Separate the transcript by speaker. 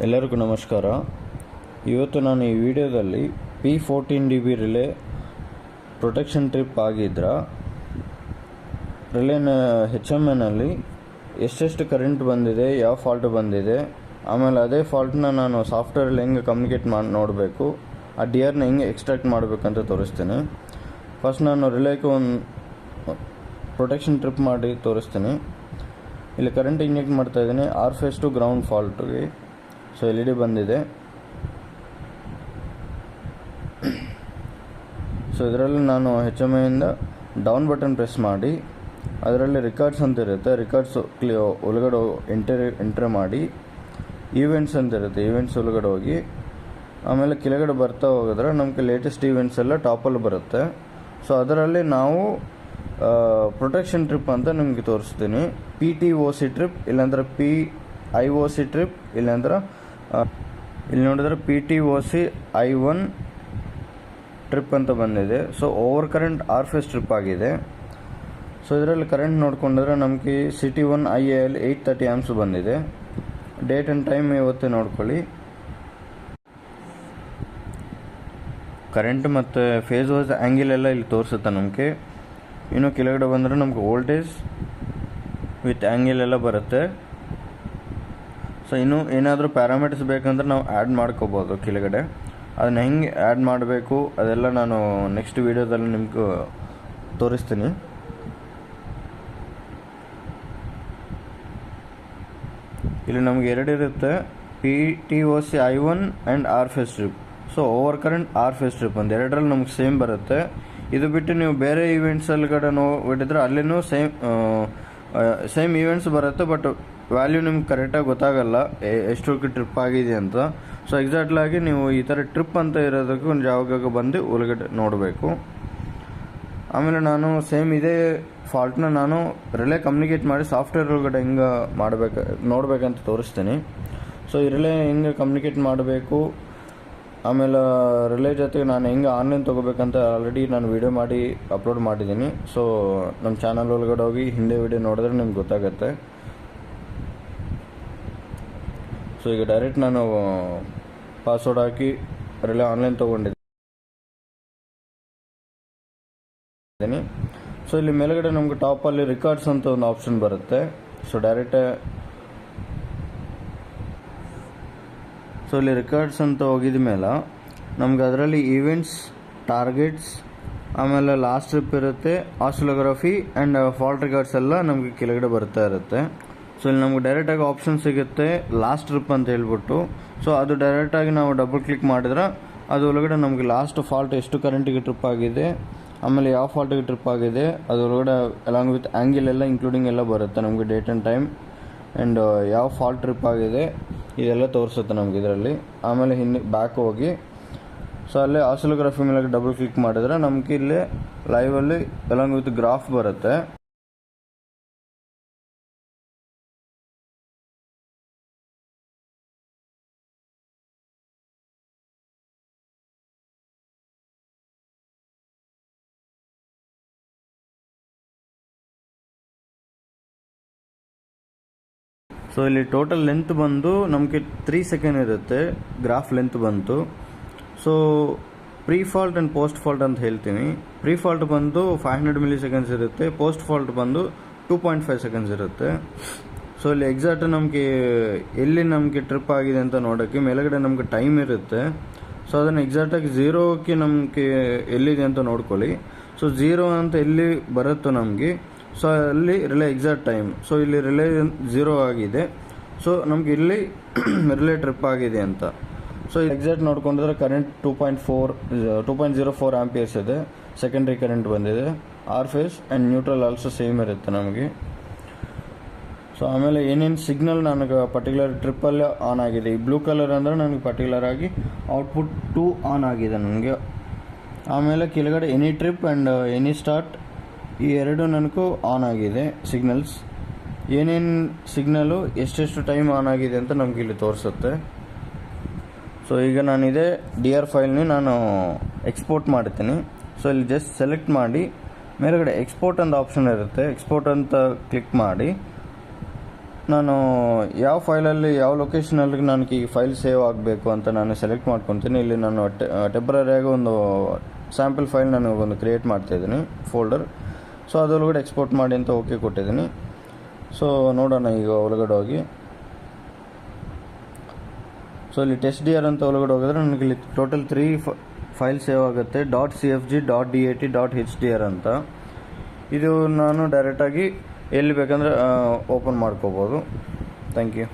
Speaker 1: ಎಲ್ಲರಿಗೂ ನಮಸ್ಕಾರ. ಇವತ್ತು ನಾನು ಈ ವಿಡಿಯೋದಲ್ಲಿ P14DB ರಿಲೇ ಪ್ರೊಟೆಕ್ಷನ್ ಟ್ರಿಪ್ ಆಗಿದ್ರ ರಿಲೇನ HMIನಲ್ಲಿ ಎಷ್ಟೆಷ್ಟು ಕರೆಂಟ್ ಬಂದಿದೆ, ಯಾವ ಫಾಲ್ಟ್ ಬಂದಿದೆ, ಆಮೇಲೆ ಅದೇ ಫಾಲ್ಟ್ನ ನಾನು ಸಾಫ್ಟ್ವೇರಲ್ಲಿ ಹೆಂಗೆ ಕಮ್ಯುನಿಕೇಟ್ ಮಾಡಿ ನೋಡಬೇಕು, ಆ ಡಿಯರ್ನ ಹೆಂಗೆ ಎಕ್ಸ್ಟ್ರಾಕ್ಟ್ ಮಾಡಬೇಕಂತ ತೋರಿಸ್ತೀನಿ. ಫಸ್ಟ್ ನಾನು ರಿಲೇಗೆ ಒಂದು ಪ್ರೊಟೆಕ್ಷನ್ ಟ್ರಿಪ್ ಮಾಡಿ ತೋರಿಸ್ತೀನಿ. ಇಲ್ಲಿ ಕರೆಂಟ್ ಇಂಜೆಕ್ಟ್ ಮಾಡ್ತಾಯಿದ್ದೀನಿ ಆರ್ ಫೇಸ್ ಟು ಗ್ರೌಂಡ್ ಫಾಲ್ಟ್ಗೆ. ಸೊ LED ಬಂದಿದೆ. ಸೊ ಇದರಲ್ಲಿ ನಾನು HMIಯಿಂದ ಡೌನ್ ಬಟನ್ ಪ್ರೆಸ್ ಮಾಡಿ ಅದರಲ್ಲಿ ರಿಕಾರ್ಡ್ಸ್ ಅಂತ ಇರುತ್ತೆ, ರಿಕಾರ್ಡ್ಸ್ ಒಳಗಡೆ ಎಂಟ್ರಿ ಮಾಡಿ ಈವೆಂಟ್ಸ್ ಅಂತ ಇರುತ್ತೆ, ಈವೆಂಟ್ಸ್ ಒಳಗಡೆ ಹೋಗಿ ಆಮೇಲೆ ಕೆಳಗಡೆ ಬರ್ತಾ ಹೋಗಿದ್ರೆ ನಮಗೆ ಲೇಟೆಸ್ಟ್ ಈವೆಂಟ್ಸ್ ಎಲ್ಲ ಟಾಪಲ್ಲಿ ಬರುತ್ತೆ. ಸೊ ಅದರಲ್ಲಿ ನಾವು ಪ್ರೊಟೆಕ್ಷನ್ ಟ್ರಿಪ್ ಅಂತ ನಿಮಗೆ ತೋರಿಸ್ತೀನಿ. PTOC ಟ್ರಿಪ್, ಇಲ್ಲಾಂದ್ರೆ PIOC ಟ್ರಿಪ್, ಇಲ್ಲಾಂದ್ರೆ ಇಲ್ಲಿ ನೋಡಿದ್ರೆ PTOC I1 ಟ್ರಿಪ್ ಅಂತ ಬಂದಿದೆ. So over current R phase trip ಆಗಿದೆ. ಸೊ ಇದರಲ್ಲಿ ಕರೆಂಟ್ ನೋಡ್ಕೊಂಡ್ರೆ ನಮಗೆ CT1 IAL 830 ಆಂಪ್ಸ್ ಬಂದಿದೆ. ಡೇಟ್ ಆ್ಯಂಡ್ ಟೈಮ್ ಇವತ್ತೇ ನೋಡ್ಕೊಳ್ಳಿ. ಕರೆಂಟ್ ಮತ್ತು ಫೇಸ್ ವಾಸ್ ಆ್ಯಂಗಿಲ್ ಎಲ್ಲ ಇಲ್ಲಿ ತೋರಿಸುತ್ತೆ ನಮಗೆ. ಇನ್ನು ಕೆಳಗಡೆ ಬಂದರೆ ನಮ್ಗೆ ವೋಲ್ಟೇಜ್ ವಿತ್ ಆ್ಯಂಗಿಲ್ ಎಲ್ಲ ಬರುತ್ತೆ. ಸೊ ಇನ್ನು ಏನಾದರೂ ಪ್ಯಾರಾಮೀಟರ್ಸ್ ಬೇಕಂದ್ರೆ ನಾವು ಆ್ಯಡ್ ಮಾಡ್ಕೋಬೋದು ಕೆಳಗಡೆ. ಅದನ್ನ ಹೆಂಗೆ ಆ್ಯಡ್ ಮಾಡಬೇಕು ಅದೆಲ್ಲ ನಾನು ನೆಕ್ಸ್ಟ್ ವೀಡಿಯೋದಲ್ಲಿ ನಿಮ್ಗೆ ತೋರಿಸ್ತೀನಿ. ಇಲ್ಲಿ ನಮ್ಗೆ ಎರಡು ಇರುತ್ತೆ, PTOC I1 and R phase trip. So over current R phase trip ಅಂತ ಎರಡರಲ್ಲಿ ನಮ್ಗೆ ಸೇಮ್ ಬರುತ್ತೆ. ಇದು ಬಿಟ್ಟು ನೀವು ಬೇರೆ ಈವೆಂಟ್ಸಲ್ಲಿ ಕಡೆ ನೋಡಿದ್ರೆ ಅಲ್ಲಿನೂ ಸೇಮ್ ಈವೆಂಟ್ಸ್ ಬರುತ್ತೆ, ಬಟ್ ವ್ಯಾಲ್ಯೂ ನಿಮ್ಗೆ ಕರೆಕ್ಟಾಗಿ ಗೊತ್ತಾಗಲ್ಲ ಎಷ್ಟು ಟ್ರಿಪ್ ಆಗಿದೆ ಅಂತ. ಸೊ ಎಕ್ಸಾಕ್ಟ್ಲಾಗಿ ನೀವು ಈ ಥರ ಟ್ರಿಪ್ ಅಂತ ಇರೋದಕ್ಕೆ ಒಂದು ಜಾಗಕ್ಕೆ ಬಂದು ಒಳಗಡೆ ನೋಡಬೇಕು. ಆಮೇಲೆ ನಾನು ಸೇಮ್ ಇದೇ ಫಾಲ್ಟ್ನ ನಾನು ರಿಲೇ ಕಮ್ಯುನಿಕೇಟ್ ಮಾಡಿ ಸಾಫ್ಟ್ವೇರ್ ಒಳಗಡೆ ಹೆಂಗೆ ನೋಡಬೇಕಂತ ತೋರಿಸ್ತೀನಿ. ಸೊ ಈ ರಿಲೇ ಹೆಂಗೆ ಕಮ್ಯುನಿಕೇಟ್ ಮಾಡಬೇಕು, ಆಮೇಲೆ ರಿಲೇ ಜೊತೆಗೆ ನಾನು ಹೆಂಗೆ ಆನ್ಲೈನ್ ತೊಗೋಬೇಕಂತ ಆಲ್ರೆಡಿ ನಾನು ವಿಡಿಯೋ ಮಾಡಿ ಅಪ್ಲೋಡ್ ಮಾಡಿದ್ದೀನಿ. ಸೊ ನಮ್ಮ ಚಾನಲ್ ಒಳಗಡೆ ಹೋಗಿ ಹಿಂದೆ ವಿಡಿಯೋ ನೋಡಿದ್ರೆ ನಿಮ್ಗೆ ಗೊತ್ತಾಗುತ್ತೆ. ಸೊ ಈಗ ಡೈರೆಕ್ಟ್ ನಾನು ಪಾಸ್ವರ್ಡ್ ಹಾಕಿ ರಿಲೇ ಆನ್ಲೈನ್ ತೊಗೊಂಡಿದ್ದೀನಿ. ಸೊ ಇಲ್ಲಿ ಮೇಲ್ಗಡೆ ನಮ್ಗೆ ಟಾಪಲ್ಲಿ ರಿಕಾರ್ಡ್ಸ್ ಅಂತ ಒಂದು ಆಪ್ಷನ್ ಬರುತ್ತೆ. ಸೊ ಸೊ ಇಲ್ಲಿ ರಿಕಾರ್ಡ್ಸ್ ಅಂತ ಹೋಗಿದ ಮೇಲೆ ನಮ್ಗೆ ಅದರಲ್ಲಿ ಈವೆಂಟ್ಸ್, ಟಾರ್ಗೆಟ್ಸ್, ಆಮೇಲೆ ಲಾಸ್ಟ್ ಟ್ರಿಪ್ ಇರುತ್ತೆ, ಆಸಿಲೋಗ್ರಫಿ ಆ್ಯಂಡ್ ಫಾಲ್ಟ್ ರಿಕಾರ್ಡ್ಸ್ ಎಲ್ಲ ನಮಗೆ ಕೆಳಗಡೆ ಬರ್ತಾ ಇರುತ್ತೆ. ಸೊ ಇಲ್ಲಿ ನಮ್ಗೆ ಡೈರೆಕ್ಟಾಗಿ ಆಪ್ಷನ್ ಸಿಗುತ್ತೆ ಲಾಸ್ಟ್ ಟ್ರಿಪ್ ಅಂತ ಹೇಳ್ಬಿಟ್ಟು. ಸೊ ಅದು ಡೈರೆಕ್ಟಾಗಿ ನಾವು ಡಬಲ್ ಕ್ಲಿಕ್ ಮಾಡಿದ್ರೆ ಅದು ಒಳಗಡೆ ನಮಗೆ ಲಾಸ್ಟ್ ಫಾಲ್ಟ್ ಎಷ್ಟು ಕರೆಂಟಿಗೆ ಟ್ರಿಪ್ ಆಗಿದೆ, ಆಮೇಲೆ ಯಾವ ಫಾಲ್ಟಿಗೆ ಟ್ರಿಪ್ ಆಗಿದೆ, ಅದು ಒಳಗಡೆ ಅಲಾಂಗ್ ವಿತ್ ಆ್ಯಂಗಿಲ್ ಎಲ್ಲ ಇನ್ಕ್ಲೂಡಿಂಗ್ ಎಲ್ಲ ಬರುತ್ತೆ ನಮಗೆ, ಡೇಟ್ ಆ್ಯಂಡ್ ಟೈಮ್ ಆ್ಯಂಡ್ ಯಾವ ಫಾಲ್ಟ್ ಟ್ರಿಪ್ ಆಗಿದೆ ಇದೆಲ್ಲ ತೋರಿಸುತ್ತೆ ನಮ್ಗೆ ಇದರಲ್ಲಿ. ಆಮೇಲೆ ಹಿಂದೆ ಬ್ಯಾಕ್ ಹೋಗಿ ಸೊ ಅಲ್ಲೇ ಆಸಿಲೋಗ್ರಫಿ ಮೇಲೆ ಡಬಲ್ ಕ್ಲಿಕ್ ಮಾಡಿದ್ರೆ ನಮಗೆ ಇಲ್ಲಿ ಲೈವಲ್ಲಿ ಅಲಾಂಗ್ ವಿತ್ ಗ್ರಾಫ್ ಬರುತ್ತೆ. ಸೊ ಇಲ್ಲಿ ಟೋಟಲ್ ಲೆಂತ್ ಬಂದು ನಮಗೆ 3 ಸೆಕೆಂಡ್ ಇರುತ್ತೆ, ಗ್ರಾಫ್ ಲೆಂತ್ ಬಂತು. So pre fault and post fault ಅಂತ ಹೇಳ್ತೀನಿ. ಪ್ರೀ ಫಾಲ್ಟ್ ಬಂದು 500 ಮಿಲಿ ಸೆಕೆಂಡ್ಸ್ ಇರುತ್ತೆ, ಪೋಸ್ಟ್ ಫಾಲ್ಟ್ ಬಂದು 2.5 ಸೆಕೆಂಡ್ಸ್ ಇರುತ್ತೆ. ಸೊ ಇಲ್ಲಿ ಎಕ್ಸಾಕ್ಟ್ ನಮಗೆ ಎಲ್ಲಿ ನಮಗೆ ಟ್ರಿಪ್ ಆಗಿದೆ ಅಂತ ನೋಡೋಕ್ಕೆ ಮೇಲ್ಗಡೆ ನಮಗೆ ಟೈಮ್ ಇರುತ್ತೆ. ಸೊ ಅದನ್ನು ಎಕ್ಸಾಕ್ಟಾಗಿ 0ಕ್ಕೆ ನಮಗೆ ಎಲ್ಲಿದೆ ಅಂತ ನೋಡ್ಕೊಳ್ಳಿ. ಸೊ 0 ಅಂತ ಎಲ್ಲಿ ಬರುತ್ತೋ ನಮಗೆ, ಸೊ ಅಲ್ಲಿ ರಿಲೇ ಎಕ್ಸಾಕ್ಟ್ ಟೈಮ್. ಸೊ ಇಲ್ಲಿ ರಿಲೇ 0 ಆಗಿದೆ. ಸೊ ನಮ್ಗೆ ಇಲ್ಲಿ ರಿಲೇ ಟ್ರಿಪ್ ಆಗಿದೆ ಅಂತ. ಸೊ ಎಕ್ಸಾಕ್ಟ್ ನೋಡ್ಕೊಂಡಿದ್ರೆ ಕರೆಂಟ್ 2.04 ಆಂಪಿಯರ್ಸ್ ಇದೆ, ಸೆಕೆಂಡ್ರಿ ಕರೆಂಟ್ ಬಂದಿದೆ. R phase and neutral also same ಇರುತ್ತೆ ನಮಗೆ. ಸೊ ಆಮೇಲೆ ಏನೇನು ಸಿಗ್ನಲ್ ನನಗೆ ಪರ್ಟಿಕ್ಯುಲರ್ ಟ್ರಿಪ್ಪಲ್ಲಿ ಆನ್ ಆಗಿದೆ, ಈ ಬ್ಲೂ ಕಲರ್ ಅಂದರೆ ನನಗೆ ಪರ್ಟಿಕ್ಯುಲರ್ ಆಗಿ ಔಟ್ಪುಟ್ 2 ಆನ್ ಆಗಿದೆ ನನಗೆ. ಆಮೇಲೆ ಕೆಳಗಡೆ any trip and any start ಈ ಎರಡು ನನಗೂ ಆನ್ ಆಗಿದೆ ಸಿಗ್ನಲ್ಸ್. ಏನೇನು ಸಿಗ್ನಲು ಎಷ್ಟೆಷ್ಟು ಟೈಮ್ ಆನ್ ಆಗಿದೆ ಅಂತ ನಮ್ಗೆ ಇಲ್ಲಿ ತೋರಿಸುತ್ತೆ. ಸೊ ಈಗ ನಾನು ಇದೇ DR ಫೈಲ್ని ನಾನು ಎಕ್ಸ್ಪೋರ್ಟ್ ಮಾಡ್ತೀನಿ. ಸೊ ಇಲ್ಲಿ ಜಸ್ಟ್ ಸೆಲೆಕ್ಟ್ ಮಾಡಿ ಮೇಲ್ಗಡೆ ಎಕ್ಸ್ಪೋರ್ಟ್ ಅಂತ ಆಪ್ಷನ್ ಇರುತ್ತೆ, ಎಕ್ಸ್ಪೋರ್ಟ್ ಅಂತ ಕ್ಲಿಕ್ ಮಾಡಿ ನಾನು ಯಾವ ಫೈಲಲ್ಲಿ ಯಾವ ಲೊಕೇಶನಲ್ಲಿ ನನಗೆ ಈ ಫೈಲ್ ಸೇವ್ ಆಗಬೇಕು ಅಂತ ನಾನು ಸೆಲೆಕ್ಟ್ ಮಾಡ್ಕೊತೀನಿ. ಇಲ್ಲಿ ನಾನು ಟೆಂಪ್ರರಿಯಾಗಿ ಒಂದು ಸ್ಯಾಂಪಲ್ ಫೈಲ್ ನಾನು ಒಂದು ಕ್ರಿಯೇಟ್ ಮಾಡ್ತಾಯಿದ್ದೀನಿ ಫೋಲ್ಡರ್. ಸೊ ಅದರೊಳಗಡೆ ಎಕ್ಸ್ಪೋರ್ಟ್ ಮಾಡಿ ಅಂತ ಓಕೆ ಕೊಟ್ಟಿದ್ದೀನಿ. ಸೊ ನೋಡೋಣ ಈಗ ಒಳಗಡೆ ಹೋಗಿ. ಸೊ ಇಲ್ಲಿ ಟೆಸ್ಟ್ ಡಿ ಆರ್ ಅಂತ ಒಳಗಡೆ ಹೋಗಿದ್ರೆ ನನಗೆ ಇಲ್ಲಿ ಟೋಟಲ್ 3 ಫೈಲ್ ಸೇವ್ ಆಗುತ್ತೆ. .cfg, .dat, .hdr ಅಂತ. ಇದು ನಾನು ಡೈರೆಕ್ಟಾಗಿ ಎಲ್ಲಿ ಬೇಕಂದರೆ ಓಪನ್ ಮಾಡ್ಕೋಬೋದು. Thank you.